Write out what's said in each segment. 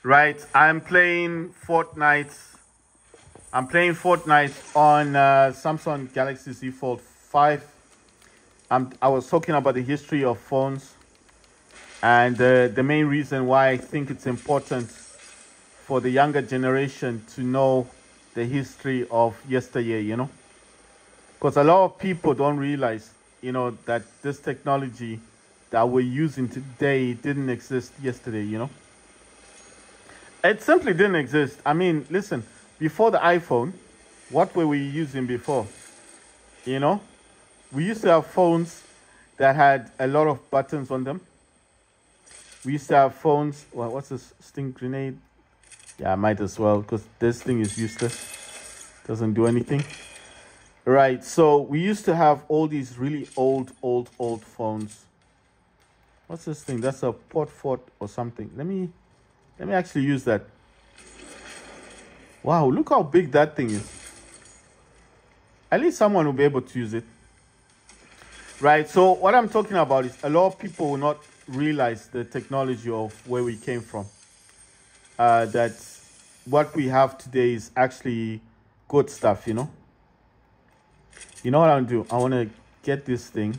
Right, I'm playing Fortnite. I'm playing Fortnite on Samsung Galaxy Z Fold 5. I was talking about the history of phones and the main reason why I think it's important for the younger generation to know the history of yesteryear, because a lot of people don't realize, that this technology that we're using today didn't exist yesterday. It simply didn't exist. I mean, listen, before the iPhone, what were we using before? We used to have phones that had a lot of buttons on them. We used to have phones. Well, what's this stink grenade? Yeah, I might as well, because this thing is useless. Doesn't do anything. Right, so we used to have all these really old phones. What's this thing? That's a port fort or something. Let me actually use that. Wow, look how big that thing is. At least someone will be able to use it. Right, so what I'm talking about is a lot of people will not realize the technology of where we came from. That what we have today is actually good stuff, You know what I'll do? I want to get this thing,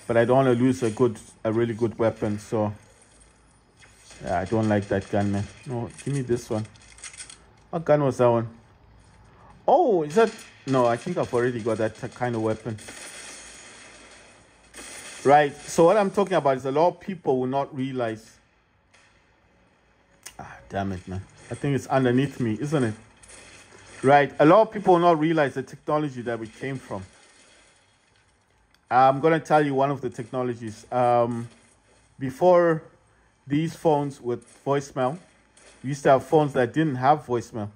but I don't want to lose a really good weapon, so yeah, I don't like that gun, man. No, give me this one. What gun was that one? Oh, is that... No, I think I've already got that kind of weapon. Right, so what I'm talking about is a lot of people will not realize... damn it, man. I think it's underneath me, isn't it? Right, a lot of people will not realize the technology that we came from. I'm going to tell you one of the technologies. Before these phones with voicemail, we used to have phones that didn't have voicemail.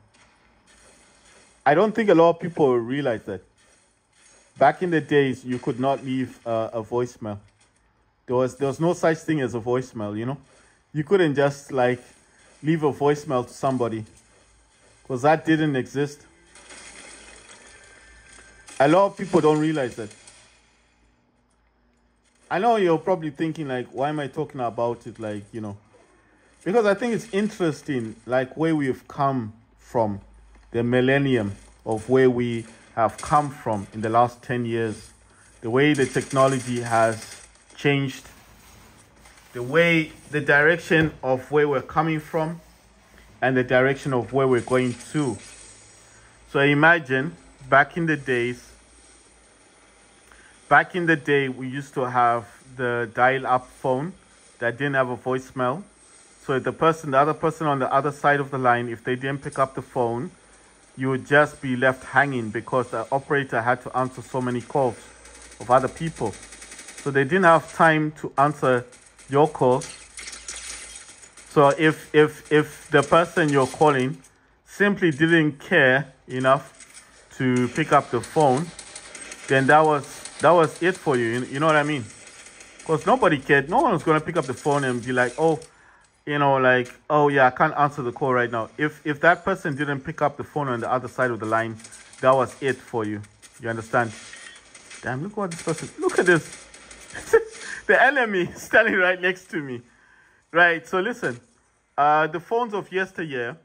I don't think a lot of people realize that. Back in the days, you could not leave a voicemail. There was no such thing as a voicemail, You couldn't just, leave a voicemail to somebody, because that didn't exist. A lot of people don't realize that. I know you're probably thinking, why am I talking about it, because I think it's interesting, where we've come from, the millennium of where we have come from in the last 10 years, the way the technology has changed, the direction of where we're coming from, and the direction of where we're going to. So imagine, back in the day, we used to have the dial-up phone that didn't have a voicemail. So the other person on the other side of the line, if they didn't pick up the phone, you would just be left hanging because the operator had to answer so many calls of other people. So they didn't have time to answer your call. So if the person you're calling simply didn't care enough to pick up the phone, then that was it for you. You know what I mean? Because nobody cared. No one was going to pick up the phone and be like, oh yeah, I can't answer the call right now. If that person didn't pick up the phone on the other side of the line, that was it for you. You understand? Damn, look what this person... Look at this. The enemy standing right next to me. Right, so listen. The phones of yesteryear,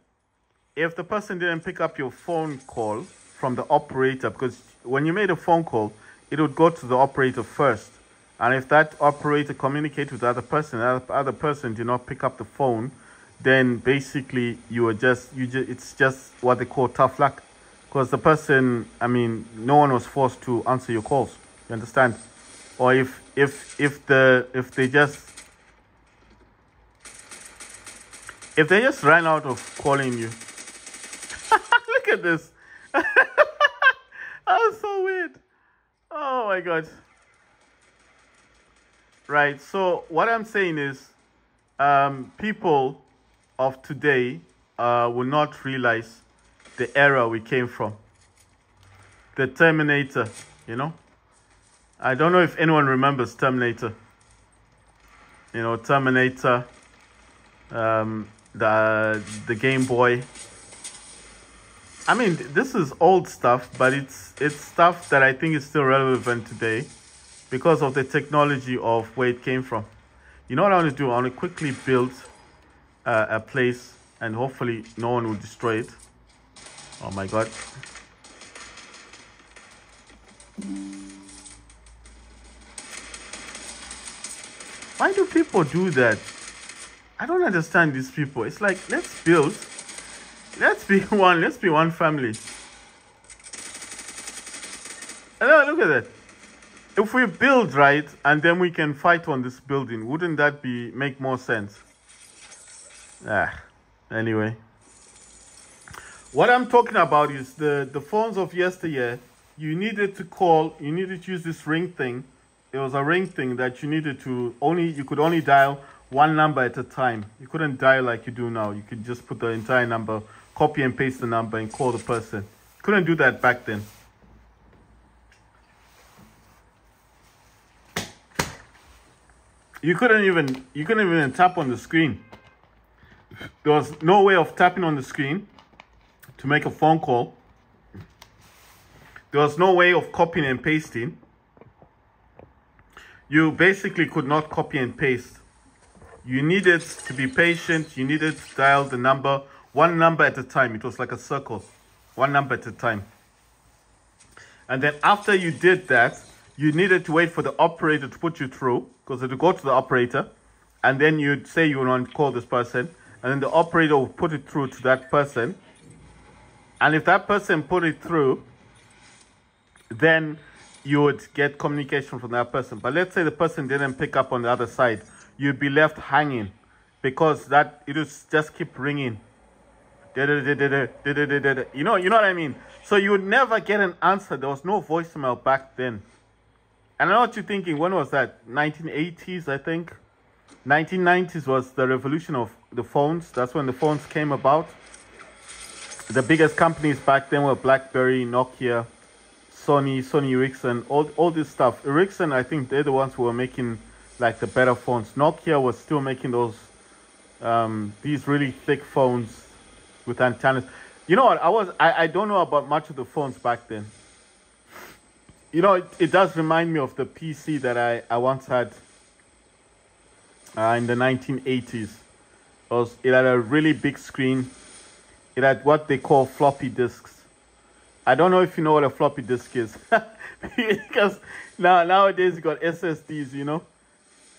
if the person didn't pick up your phone call from the operator, because when you made a phone call, it would go to the operator first. And if that operator communicated with the other person, the other person did not pick up the phone, then basically it's just what they call tough luck. Because the person, no one was forced to answer your calls. You understand? Or if they just ran out of calling you. Look at this. That was so weird. Oh my God. Right, so what I'm saying is people of today will not realize the era we came from. The Terminator, I don't know if anyone remembers Terminator. Terminator, the Game Boy. This is old stuff, but it's stuff that I think is still relevant today because of the technology of where it came from. You know what I want to do? I want to quickly build a place and hopefully no one will destroy it. Oh my God. Why do people do that? I don't understand these people. It's like, let's build. Let's be one family. Look at that. If we build right and then we can fight on this building, wouldn't that make more sense? Anyway. What I'm talking about is the phones of yesteryear. You needed to call, you needed to use this ring thing. It was a ring thing that you needed to you could only dial one number at a time. You couldn't dial like you do now. You could just put the entire number, copy and paste the number and call the person. You couldn't do that back then. You couldn't even tap on the screen. There was no way of tapping on the screen to make a phone call. There was no way of copying and pasting. You basically could not copy and paste. You needed to be patient. You needed to dial the number, one number at a time. It was like a circle, one number at a time. And then after you did that, you needed to wait for the operator to put you through, because it would go to the operator, and then you'd say you want to call this person, and then the operator will put it through to that person. And if that person put it through, then you would get communication from that person. But let's say the person didn't pick up on the other side, you'd be left hanging, because it would just keep ringing. You know what I mean? So you would never get an answer. There was no voicemail back then. And I know what you're thinking. When was that? 1980s, I think. 1990s was the revolution of the phones. That's when the phones came about. The biggest companies back then were BlackBerry, Nokia, Sony Ericsson, all this stuff. Ericsson, I think they're the ones who were making like the better phones. Nokia was still making those these really thick phones with antennas. You know what? I don't know about much of the phones back then. You know, it does remind me of the PC that I once had in the 1980s. It had a really big screen. It had what they call floppy disks. I don't know if you know what a floppy disk is. Because nowadays you got SSDs, you know.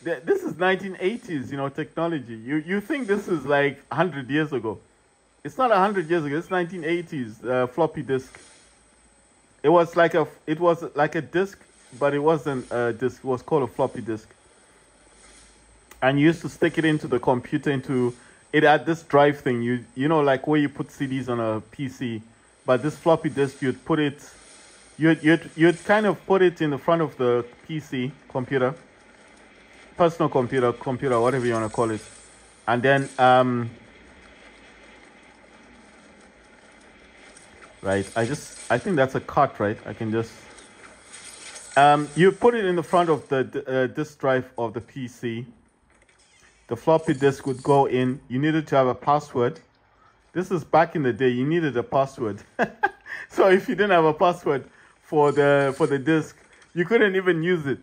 This is 1980s, you know, technology. You think this is like 100 years ago. It's not 100 years ago. It's 1980s, floppy disk. It was like a disk, but it wasn't a disk. It was called a floppy disk. And you used to stick it into the computer, it had this drive thing, you know, like where you put CDs on a PC. But this floppy disk, you'd kind of put it in the front of the PC, computer, personal computer, whatever you want to call it. And then, right, I think that's a cut, right? I can just, you put it in the front of the disk drive of the PC. The floppy disk would go in. You needed to have a password. This is back in the day. You needed a password. So if you didn't have a password for the disk, you couldn't even use it.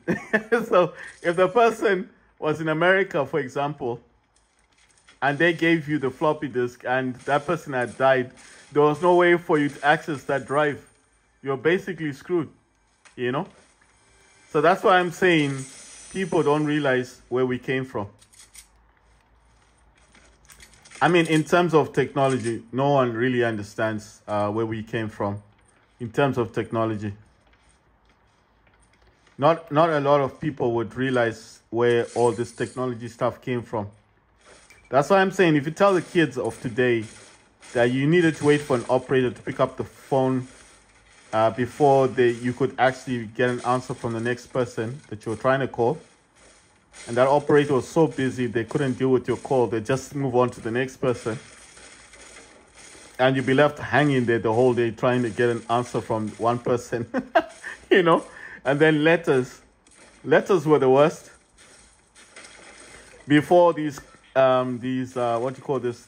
So if the person was in America, for example, and they gave you the floppy disk and that person had died, there was no way for you to access that drive. You're basically screwed, you know? So that's why I'm saying people don't realize where we came from. I mean, in terms of technology, no one really understands where we came from in terms of technology. Not a lot of people would realize where all this technology stuff came from. That's why I'm saying, if you tell the kids of today that you needed to wait for an operator to pick up the phone before you could actually get an answer from the next person that you were trying to call, and that operator was so busy they couldn't deal with your call, they just move on to the next person, and you'll be left hanging there the whole day trying to get an answer from one person. You know. And then letters were the worst. Before these what do you call this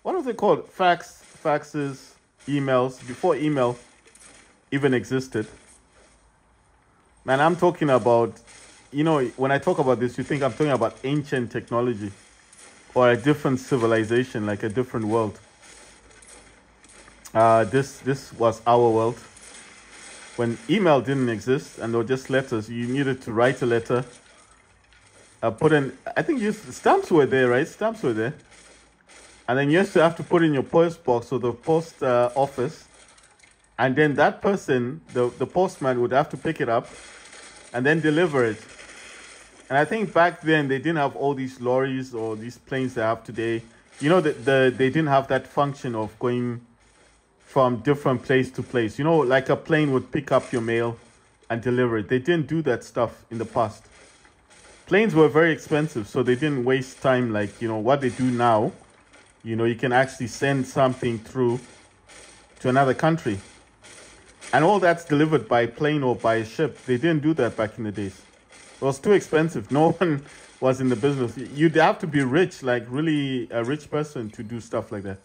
what was it called, faxes, emails, before email even existed. Man, I'm talking about, you know, when I talk about this, you think I'm talking about ancient technology. or a different civilization, like a different world. This was our world. When email didn't exist and there were just letters, you needed to write a letter, put in, I think stamps were there, right? Stamps were there. And then you used to have to put in your post box or the post office. And then that person, the postman, would have to pick it up and then deliver it. And I think back then they didn't have all these lorries or these planes they have today. You know, they didn't have that function of going from different place to place. You know, like a plane would pick up your mail and deliver it. They didn't do that stuff in the past. Planes were very expensive, so they didn't waste time like, you know, what they do now. You know, you can actually send something through to another country. And all that's delivered by plane or by ship. They didn't do that back in the days. It was too expensive. No one was in the business. You'd have to be rich, like really a rich person to do stuff like that.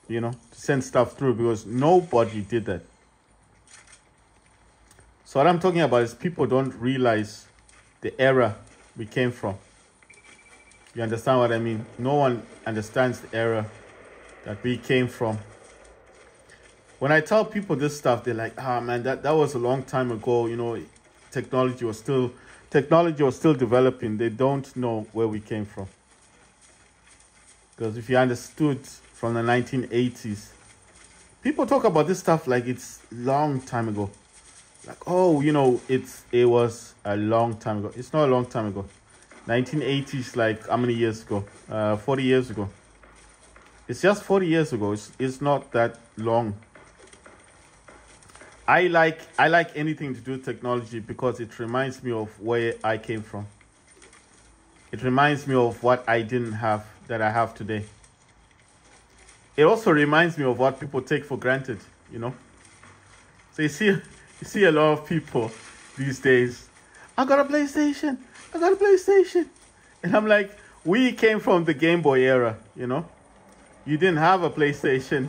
You know, to send stuff through, because nobody did that. So what I'm talking about is people don't realize the era we came from. You understand what I mean? No one understands the era that we came from. When I tell people this stuff, they're like, ah, man, that was a long time ago. You know, technology was still developing. They don't know where we came from. Because if you understood from the 1980s, people talk about this stuff like it's long time ago. Like, oh, you know, it was a long time ago. It's not a long time ago. 1980s, like how many years ago? 40 years ago. It's just 40 years ago. It's not that long. I like anything to do with technology because it reminds me of where I came from. It reminds me of what I didn't have that I have today. It also reminds me of what people take for granted, you know. So you see a lot of people these days. I got a PlayStation. And I'm like, we came from the Game Boy era, you know. You didn't have a PlayStation.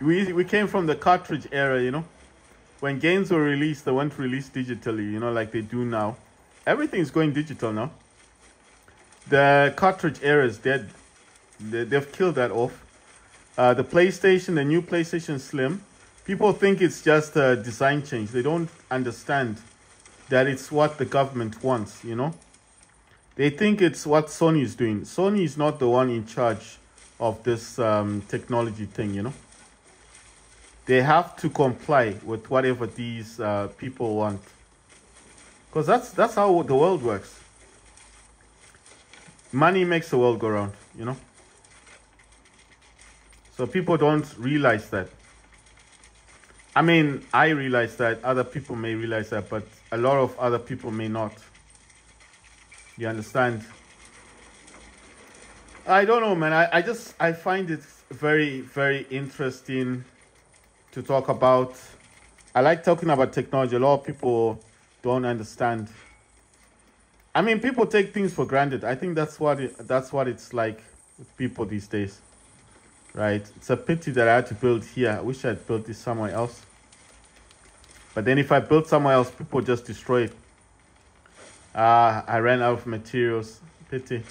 We came from the cartridge era, you know. When games were released, they weren't released digitally, you know, like they do now. Everything's going digital now. The cartridge era is dead. They've killed that off. The PlayStation, the new PlayStation Slim, people think it's just a design change. They don't understand that it's what the government wants, you know. They think it's what Sony is doing. Sony is not the one in charge of this technology thing, you know. They have to comply with whatever these people want. Because that's how the world works. Money makes the world go round, you know. So people don't realize that. I mean, I realize that. Other people may realize that, but a lot of other people may not. You understand? I don't know, man. I find it very, very interesting to talk about. I like talking about technology. A lot of people don't understand. I mean, people take things for granted. I think that's what it's like with people these days, right? It's a pity that I had to build here. I wish I'd built this somewhere else. But then if I built somewhere else, people just destroy it. I ran out of materials. Pity.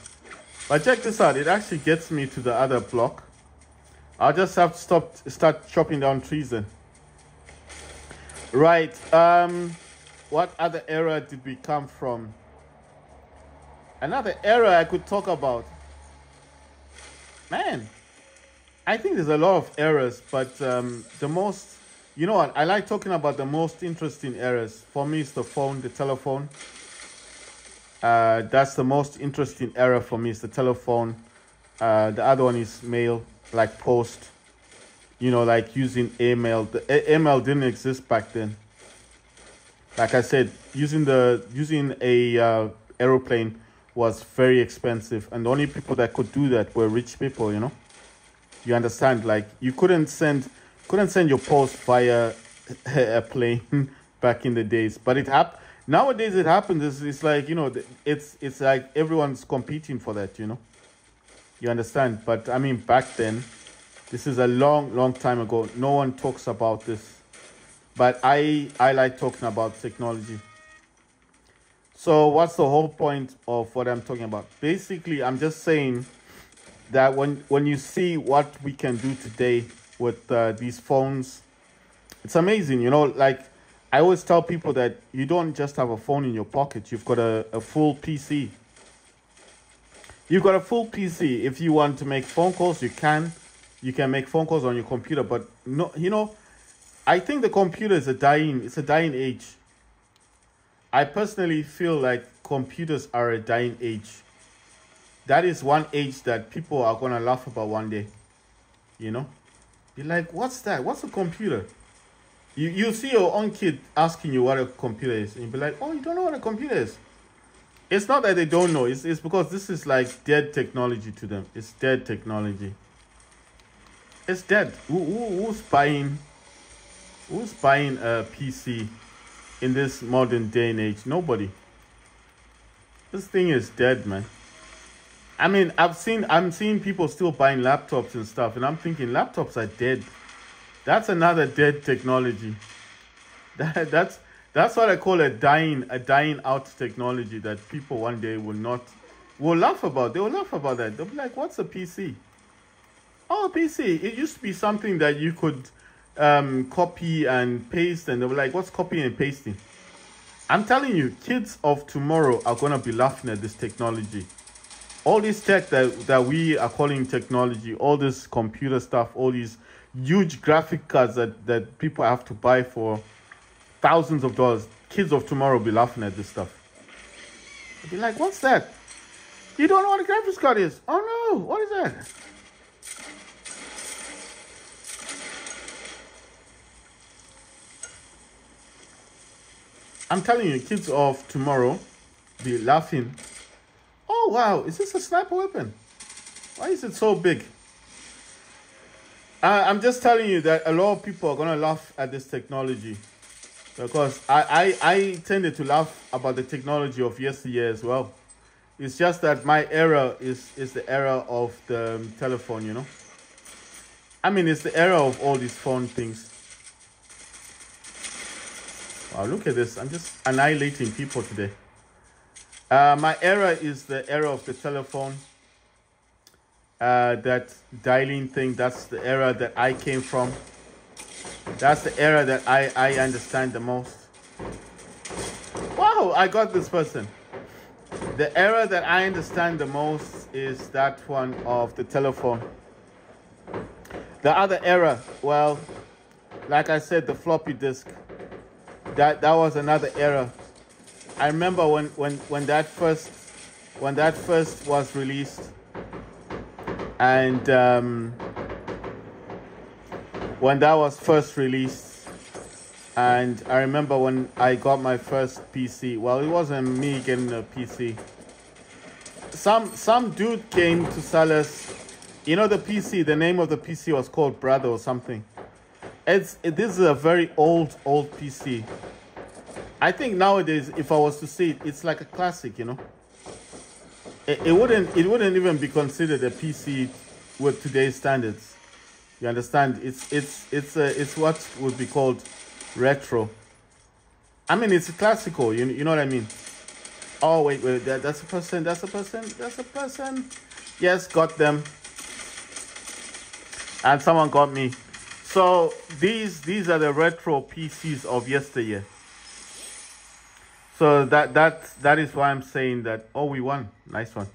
But check this out. It actually gets me to the other block. I'll just have to start chopping down trees then. Right. What other era did we come from? Another era I could talk about. Man, I think there's a lot of eras, but the most, you know what? I like talking about the most interesting eras. For me, it's the phone, the telephone. That's the most interesting era for me, is the telephone. The other one is mail, like post. You know, like using email. The email didn't exist back then. Like I said, using a aeroplane was very expensive, and the only people that could do that were rich people. You know, you understand? Like you couldn't send your post via a plane back in the days, but it happened. Nowadays it happens. It's like, you know, it's like everyone's competing for that. You know, you understand? But I mean, back then, this is a long time ago. No one talks about this, but I like talking about technology. So what's the whole point of what I'm talking about? Basically, I'm just saying that when you see what we can do today with these phones, it's amazing. You know, like I always tell people that you don't just have a phone in your pocket. You've got a full PC. You've got a full PC. If you want to make phone calls, you can. You can make phone calls on your computer. But no, you know, I think the computer is it's a dying age. I personally feel like computers are a dying age. That is one age that people are going to laugh about one day. You know? You're like, what's that? What's a computer? You see your own kid asking you what a computer is. And you'll be like, oh, you don't know what a computer is? It's not that they don't know. It's because this is like dead technology to them. It's dead technology. It's dead. Who's buying a PC in this modern day and age? Nobody. This thing is dead, man. I mean, I'm seeing people still buying laptops and stuff, and I'm thinking laptops are dead. That's another dead technology. That's what I call a dying out technology that people one day will laugh about. They will laugh about that. They'll be like, what's a PC? Oh, a PC. It used to be something that you could copy and paste, and they were like, what's copying and pasting? I'm telling you, kids of tomorrow are going to be laughing at this technology. All this tech that we are calling technology, all this computer stuff, all these huge graphic cards that people have to buy for thousands of dollars, kids of tomorrow will be laughing at this stuff. They'll be like, what's that? You don't know what a graphics card is? Oh no, what is that? I'm telling you, kids of tomorrow be laughing. Oh wow, is this a sniper weapon? Why is it so big? I'm just telling you that a lot of people are gonna laugh at this technology, because I tended to laugh about the technology of yesteryear as well. It's just that my era is the era of the telephone, you know. I mean, it's the era of all these phone things. Wow, look at this. I'm just annihilating people today. My era is the era of the telephone. That dialing thing, that's the era that I came from. That's the era that I understand the most. Wow, I got this person. The era that I understand the most is that one of the telephone. The other era, well, like I said, the floppy disk. That was another era. I remember when that first was released, and when that was first released, and I remember when I got my first PC. Well, it wasn't me getting a PC. Some dude came to sell us, you know, the PC. The name of the PC was called Brother or something. This is a very old PC. I think nowadays, if I was to say it, it's like a classic, you know. It wouldn't even be considered a PC with today's standards. You understand? It's what would be called retro. I mean, it's a classical. You know what I mean? Oh wait, that's a person. Yes, got them. And someone got me. So these are the retro PCs of yesteryear. So that is why I'm saying that. Oh, we won. Nice one.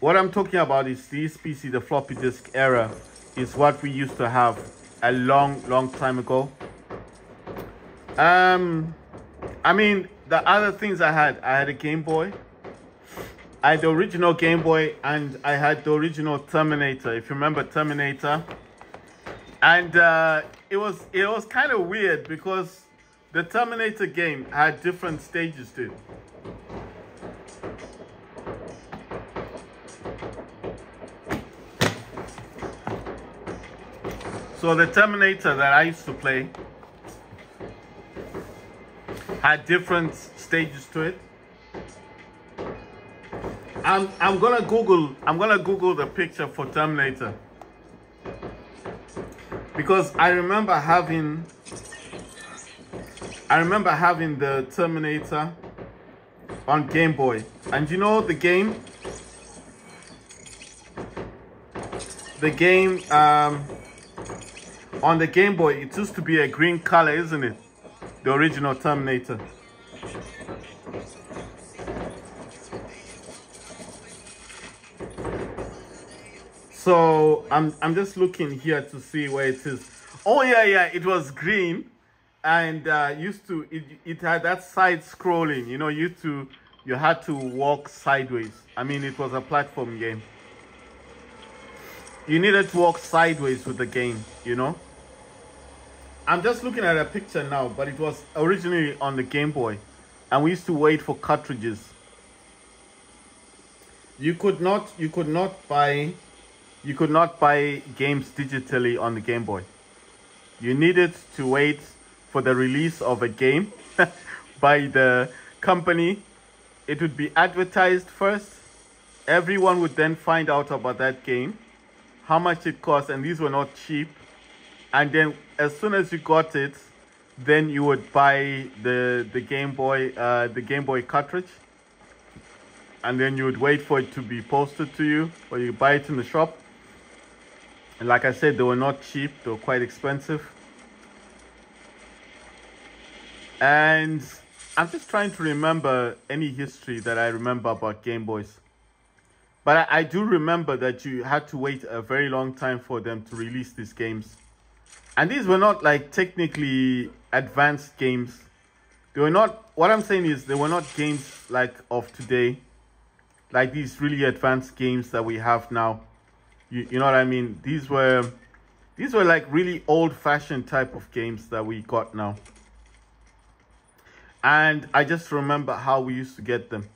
What I'm talking about is these PC, the floppy disk era, is what we used to have a long time ago. I mean, the other things I had a Game Boy. I had the original Game Boy, and I had the original Terminator. If you remember Terminator. And it was kind of weird because the Terminator game had different stages to it. So the Terminator that I used to play had different stages to it. I'm gonna Google the picture for Terminator, because I remember having the Terminator, on Game Boy. And you know the game? On the Game Boy, it used to be a green color, isn't it? The original Terminator. So I'm just looking here to see where it is. Oh yeah, it was green, and it had that side scrolling. You know, you had to walk sideways. I mean, it was a platform game. You needed to walk sideways with the game. You know. I'm just looking at a picture now, but it was originally on the Game Boy, and we used to wait for cartridges. You could not buy games digitally on the Game Boy. You needed to wait for the release of a game by the company. It would be advertised first. Everyone would then find out about that game, how much it cost, and these were not cheap. And then as soon as you got it, then you would buy the Game Boy cartridge, and then you would wait for it to be posted to you, or you buy it in the shop. And like I said, they were not cheap, they were quite expensive. And I'm just trying to remember any history that I remember about Game Boys. But I do remember that you had to wait a very long time for them to release these games. And these were not like technically advanced games. They were not, what I'm saying is they were not games like of today, like these really advanced games that we have now. You know what I mean? These were like really old-fashioned type of games that we got now. And I just remember how we used to get them.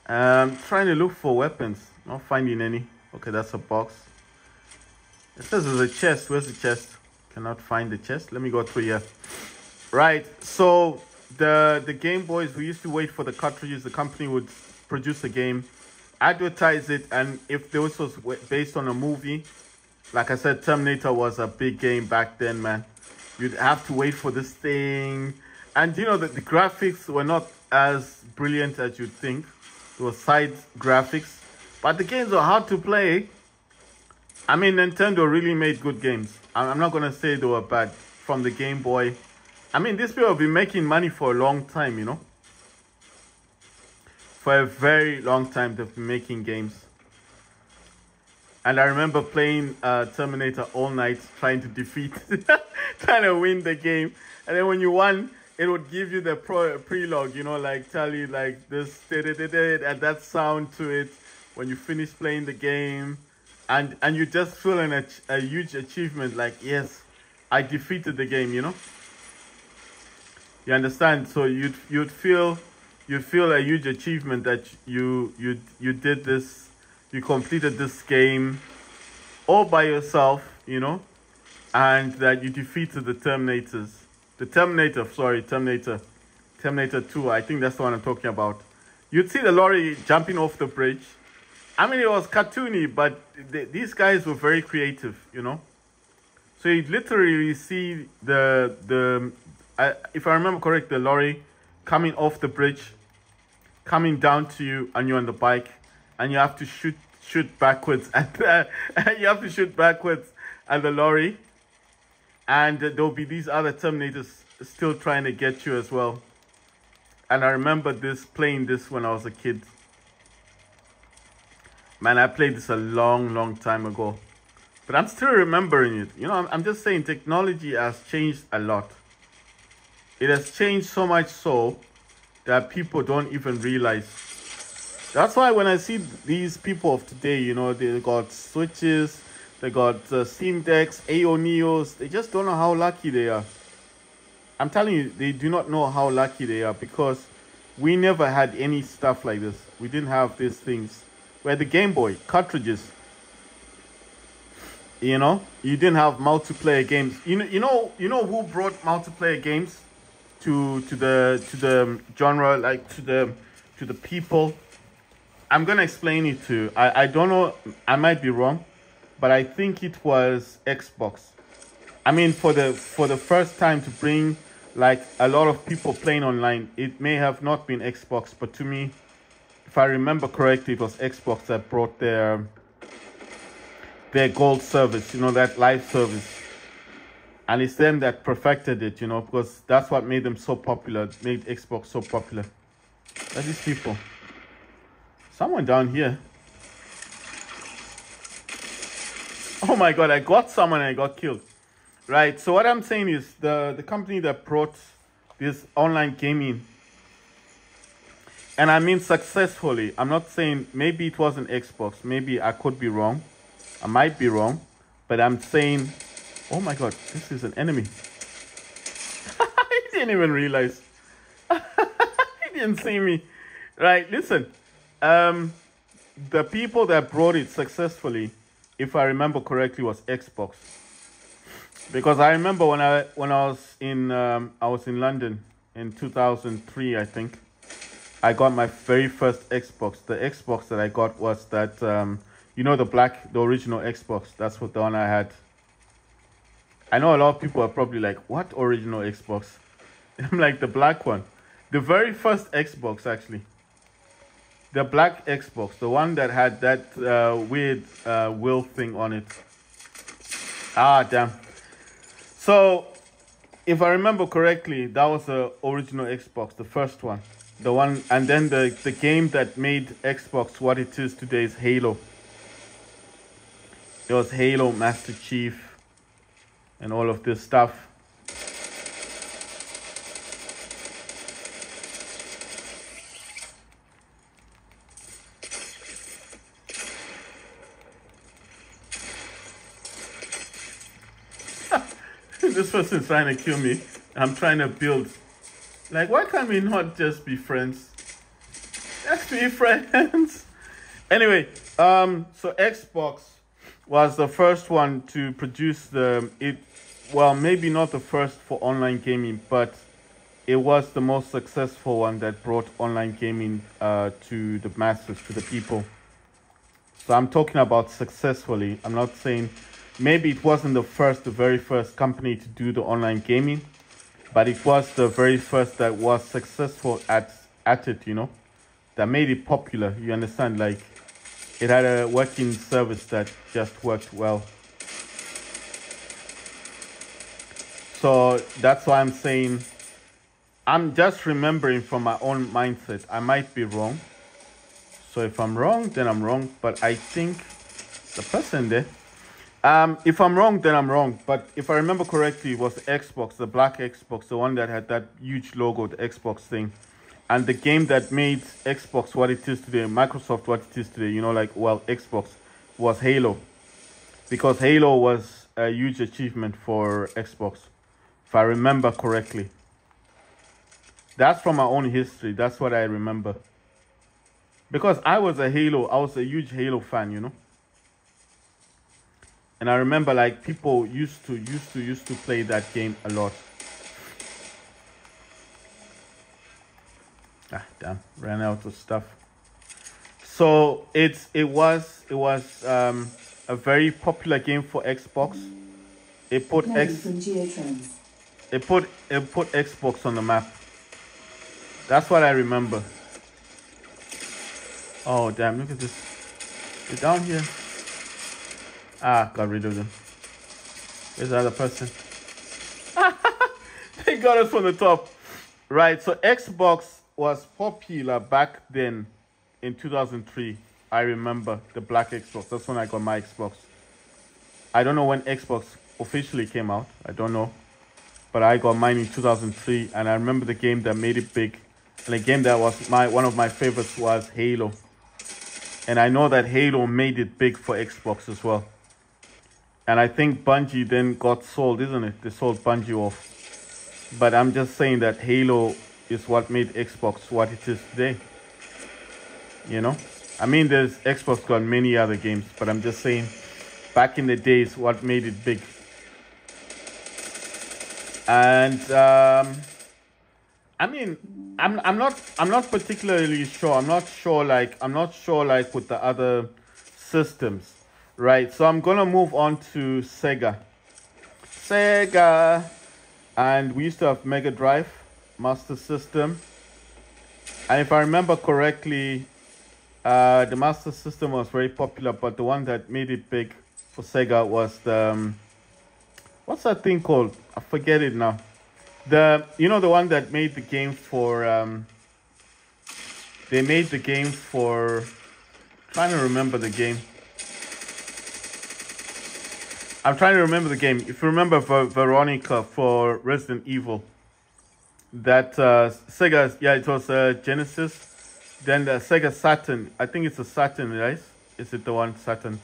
Trying to look for weapons, not finding any. Okay, that's a box. It says there's a chest. Where's the chest? Cannot find the chest. Let me go through here. Right, so the Game Boys, we used to wait for the cartridges. The company would produce a game, advertise it, and if this was based on a movie, like I said, Terminator was a big game back then, man. You'd have to wait for this thing. And you know, the graphics were not as brilliant as you'd think. They were side graphics, but the games were hard to play. I mean, Nintendo really made good games. I'm not going to say they were bad from the Game Boy. I mean, these people have been making money for a long time, you know. For a very long time, they've been making games. And I remember playing Terminator all night, trying to defeat, trying to win the game. And then when you won, it would give you the prelogue, you know, like tell you like this, and that sound to it when you finish playing the game. And you just feel a huge achievement, like, yes, I defeated the game, you know. You understand? So you'd feel a huge achievement that you did this, you completed this game all by yourself, you know, and that you defeated the Terminators. Terminator 2, I think that's the one I'm talking about. You'd see the lorry jumping off the bridge. I mean, it was cartoony, but these guys were very creative, you know. So you literally see if I remember correct, the lorry coming off the bridge, coming down to you, and you're on the bike, and you have to shoot backwards, and you have to shoot backwards at the lorry, and there'll be these other Terminators still trying to get you as well. And I remember playing this when I was a kid. Man, I played this a long time ago, but I'm still remembering it. You know, I'm just saying technology has changed a lot. It has changed so much so that people don't even realize. That's why when I see these people of today, you know, they got Switches, they got Steam Decks, AO Neos, they just don't know how lucky they are. I'm telling you, they do not know how lucky they are, because we never had any stuff like this. We didn't have these things. We had the Game Boy cartridges. You know, you didn't have multiplayer games. You know who brought multiplayer games to the genre, like to the people. I'm gonna explain it to you. I don't know, I might be wrong, but I think it was Xbox. I mean, for the first time to bring like a lot of people playing online. It may have not been Xbox, but to me, if I remember correctly, it was Xbox that brought their gold service, you know, that live service. And it's them that perfected it, you know, because that's what made them so popular, made Xbox so popular. Look at these people. Someone down here. Oh my God, I got someone and I got killed. Right, so what I'm saying is the company that brought this online gaming, and I mean successfully, I'm not saying maybe it wasn't Xbox, maybe I could be wrong. I might be wrong, but I'm saying, oh my God, this is an enemy. I didn't even realize. He didn't see me. Right, listen. The people that brought it successfully, if I remember correctly, was Xbox. Because I remember when I was in London in 2003, I think. I got my very first Xbox. The Xbox that I got was that you know, the original Xbox. That's what the one I had. I know a lot of people are probably like, what original Xbox? I'm like, the black one. The very first Xbox, actually. The black Xbox. The one that had that weird wheel thing on it. Ah, damn. So, if I remember correctly, that was the original Xbox, the first one. The one, and then the game that made Xbox what it is today is Halo. It was Halo, Master Chief, and all of this stuff. This person's trying to kill me. I'm trying to build. Like, why can't we not just be friends? Let's be friends. Anyway, so Xbox was the first one to produce well, maybe not the first for online gaming, but it was the most successful one that brought online gaming to the masses, to the people. So I'm talking about successfully. I'm not saying maybe it wasn't the very first company to do the online gaming, but it was the very first that was successful at it, you know, that made it popular. You understand? Like, it had a working service that just worked well. So that's why I'm saying, I'm just remembering from my own mindset. I might be wrong. So if I'm wrong, then I'm wrong. But I think the person there, if I'm wrong, then I'm wrong. But if I remember correctly, it was the Xbox, the black Xbox, the one that had that huge logo, the Xbox thing. And the game that made Xbox what it is today, Microsoft what it is today, you know, like, well, Xbox, was Halo. Because Halo was a huge achievement for Xbox, if I remember correctly. That's from my own history. That's what I remember. Because I was a huge Halo fan, you know. And I remember, like, people used to play that game a lot. Ah, damn, ran out of stuff. So it was a very popular game for Xbox. It put Xbox on the map. That's what I remember. Oh damn, look at this. They're down here. Ah, got rid of them. Where's the other person? They got us from the top. Right, so Xbox was popular back then in 2003. I remember the black Xbox. That's when I got my Xbox. I don't know when Xbox officially came out. I don't know. But I got mine in 2003, and I remember the game that made it big. And the game that was one of my favorites was Halo. And I know that Halo made it big for Xbox as well. And I think Bungie then got sold, isn't it? They sold Bungie off. But I'm just saying that Halo is what made Xbox what it is today. You know? I mean, Xbox got many other games, but I'm just saying, back in the days, what made it big. And I mean, I'm not particularly sure. I'm not sure like with the other systems, right? So I'm gonna move on to Sega. And we used to have Mega Drive, Master System. And if I remember correctly, the Master System was very popular, but the one that made it big for Sega was the what's that thing called? I forget it now. The one that made the game for they made the game for, trying to remember the game. I'm trying to remember the game. If you remember Veronica for Resident Evil, that Sega, yeah, it was Genesis. Then the Sega Saturn, I think it's a Saturn, right? Is it the one Saturn?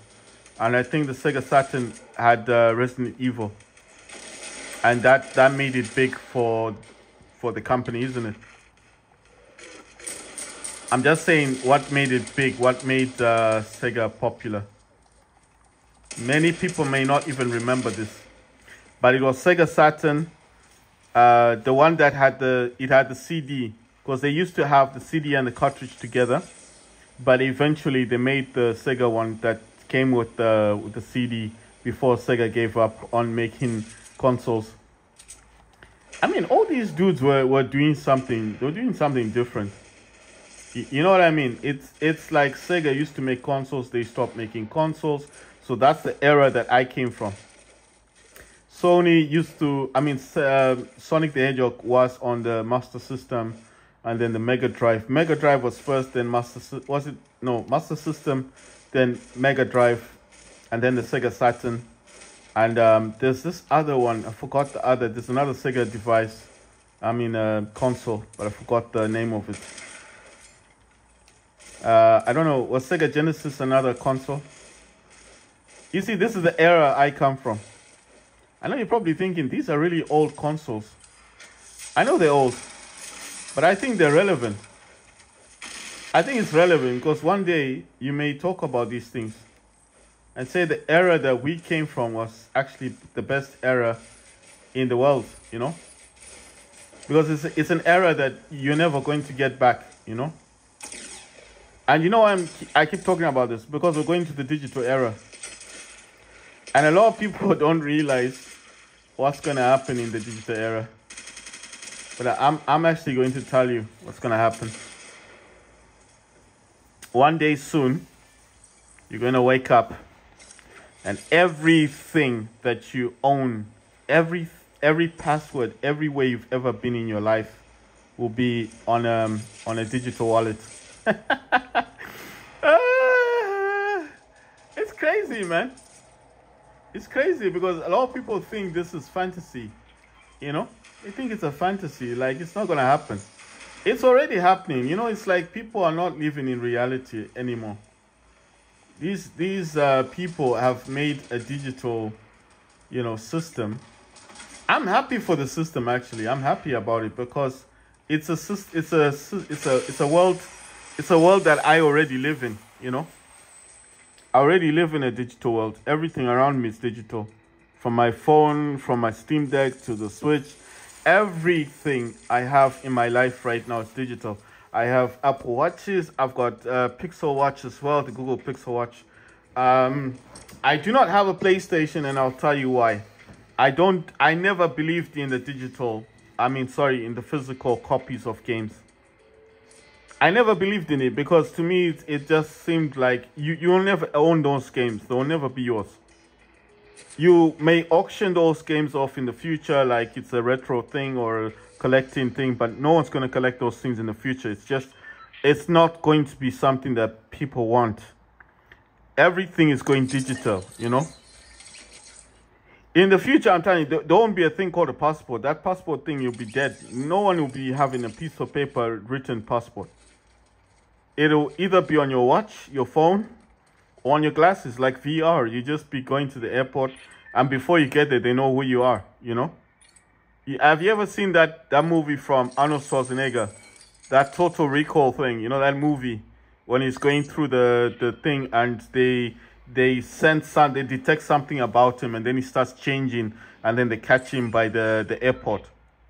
And I think the Sega Saturn had Resident Evil, and that made it big for the company, isn't it? I'm just saying what made it big, what made Sega popular. Many people may not even remember this, but it was Sega Saturn, the one that had the CD, because they used to have the CD and the cartridge together, but eventually they made the Sega one that came with the CD before Sega gave up on making consoles. I mean, all these dudes were doing something. They were doing something different. You know what I mean? It's like Sega used to make consoles. They stopped making consoles. So that's the era that I came from. Sony used to, I mean, Sonic the Hedgehog was on the Master System, and then the Mega Drive. Mega Drive was first, then Master System, then Mega Drive, and then the Sega Saturn. And there's this other one, I forgot the other. There's another Sega device, I mean console, but I forgot the name of it. I don't know, was Sega Genesis another console? You see, this is the era I come from. I know you're probably thinking, these are really old consoles. I know they're old, but I think they're relevant. I think it's relevant because one day you may talk about these things and say the era that we came from was actually the best era in the world, you know? Because it's an era that you're never going to get back, you know? And you know I keep talking about this because we're going to the digital era. And a lot of people don't realize what's going to happen in the digital era. But I'm actually going to tell you what's going to happen. One day soon, you're going to wake up and everything that you own, every password, every way you've ever been in your life will be on a digital wallet. It's crazy, man. It's crazy because a lot of people think this is fantasy, you know? They think it's a fantasy, like it's not going to happen. It's already happening, you know? It's like people are not living in reality anymore. These people have made a digital, you know, system. I'm happy for the system, actually. I'm happy about it because it's a world that I already live in, you know? I already live in a digital world. Everything around me is digital. From my phone, from my Steam Deck to the Switch. Everything I have in my life right now is digital. I have Apple Watches. I've got Pixel Watch as well, the Google Pixel Watch. I do not have a PlayStation, and I'll tell you why. I never believed in the in the physical copies of games. I never believed in it because to me it just seemed like you will never own those games. They will never be yours. You may auction those games off in the future like it's a retro thing or a collecting thing, but no one's going to collect those things in the future. It's not going to be something that people want. Everything is going digital, you know. In the future, I'm telling you, there won't be a thing called a passport. That passport thing, you'll be dead. No one will be having a piece of paper written passport. It'll either be on your watch, your phone, or on your glasses, like VR. You just be going to the airport, and before you get there, they know who you are, you know? Have you ever seen that movie from Arnold Schwarzenegger? That Total Recall thing, you know, that movie? When he's going through the thing, and they detect something about him, and then he starts changing, and then they catch him by the airport.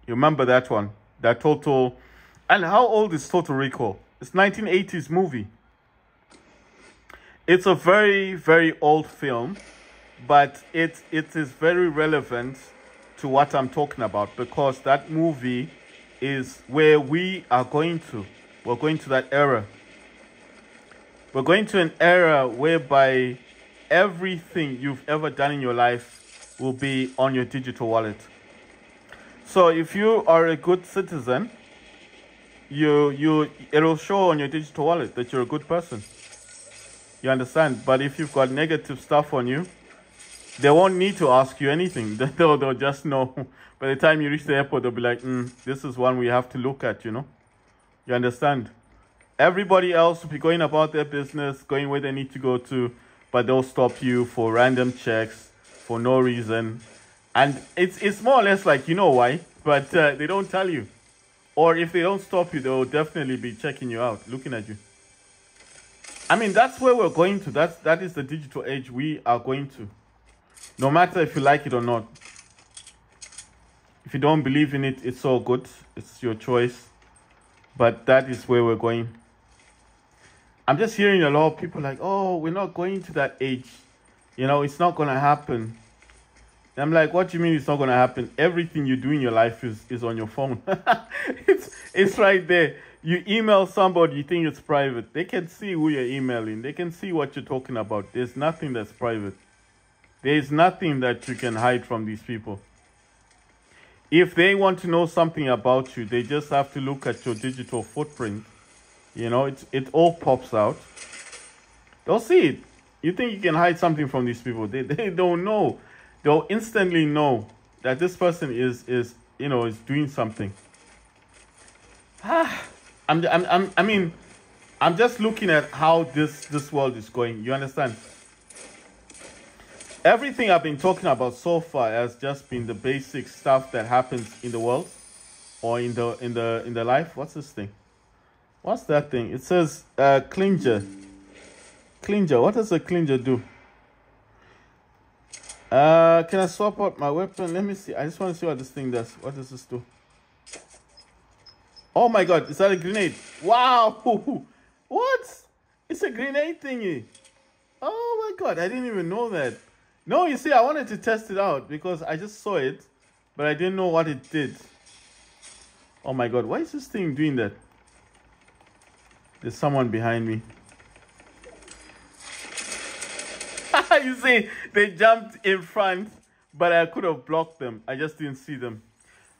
You remember that one? That Total... And how old is Total Recall? It's 1980s movie. It's a very, very old film, but it is very relevant to what I'm talking about, because that movie is where we are going to. We're going to that era. We're going to an era whereby everything you've ever done in your life will be on your digital wallet. So if you are a good citizen, it'll show on your digital wallet that you're a good person. You understand? But if you've got negative stuff on you, they won't need to ask you anything. They'll just know. By the time you reach the airport, they'll be like, this is one we have to look at, You understand? Everybody else will be going about their business, going where they need to go to, but they'll stop you for random checks for no reason. And it's more or less like, you know why, but they don't tell you. Or if they don't stop you, they'll definitely be checking you out, looking at you. I mean, that's where we're going to. That is the digital age we are going to. No matter if you like it or not. If you don't believe in it, it's all good. It's your choice. But that is where we're going. I'm just hearing a lot of people like, oh, we're not going to that age. It's not going to happen. And I'm like, what do you mean it's not going to happen? Everything you do in your life is on your phone. It's right there. You email somebody, you think it's private. They can see who you're emailing. They can see what you're talking about. There's nothing that's private. There's nothing that you can hide from these people. If they want to know something about you, they just have to look at your digital footprint. It all pops out. They'll see it. You think you can hide something from these people? They don't know. They'll instantly know that this person is doing something. I'm just looking at how this world is going. You understand? Everything I've been talking about so far has just been the basic stuff that happens in the world or in the life. What's this thing? What's that thing? It says Klinger. Klinger. What does a Klinger do? Can I swap out my weapon? Let me see. I just want to see what this thing does. What does this do? Oh my God! Is that a grenade? Wow! What? It's a grenade thingy. Oh my God! I didn't even know that. No, you see, I wanted to test it out because I just saw it, but I didn't know what it did. Oh my God! Why is this thing doing that? There's someone behind me. You see, they jumped in front, but I could have blocked them. I just didn't see them.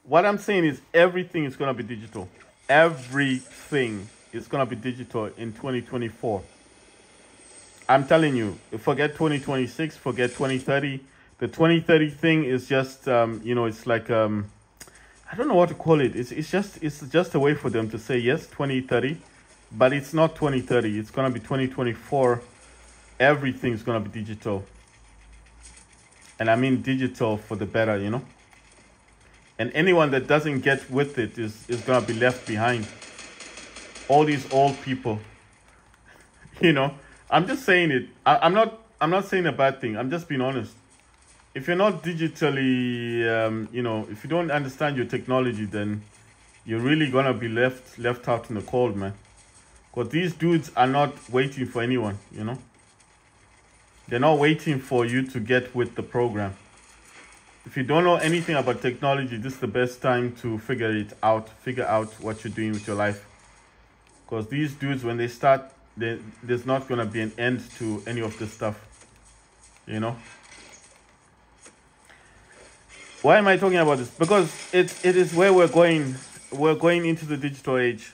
What I'm saying is everything is going to be digital. Everything is going to be digital in 2024. I'm telling you, forget 2026, forget 2030. The 2030 thing is just, it's like, I don't know what to call it. It's just a way for them to say, yes, 2030, but it's not 2030. It's going to be 2024. Everything's going to be digital. And I mean digital for the better, And anyone that doesn't get with it is going to be left behind. All these old people, I'm just saying it. I'm not saying a bad thing. I'm just being honest. If you're not digitally, if you don't understand your technology, then you're really going to be left out in the cold, man. Because these dudes are not waiting for anyone, They're not waiting for you to get with the program. If you don't know anything about technology, this is the best time to figure out what you're doing with your life. Because these dudes, when they start, there's not going to be an end to any of this stuff. Why am I talking about this? Because it is where we're going. We're going into the digital age.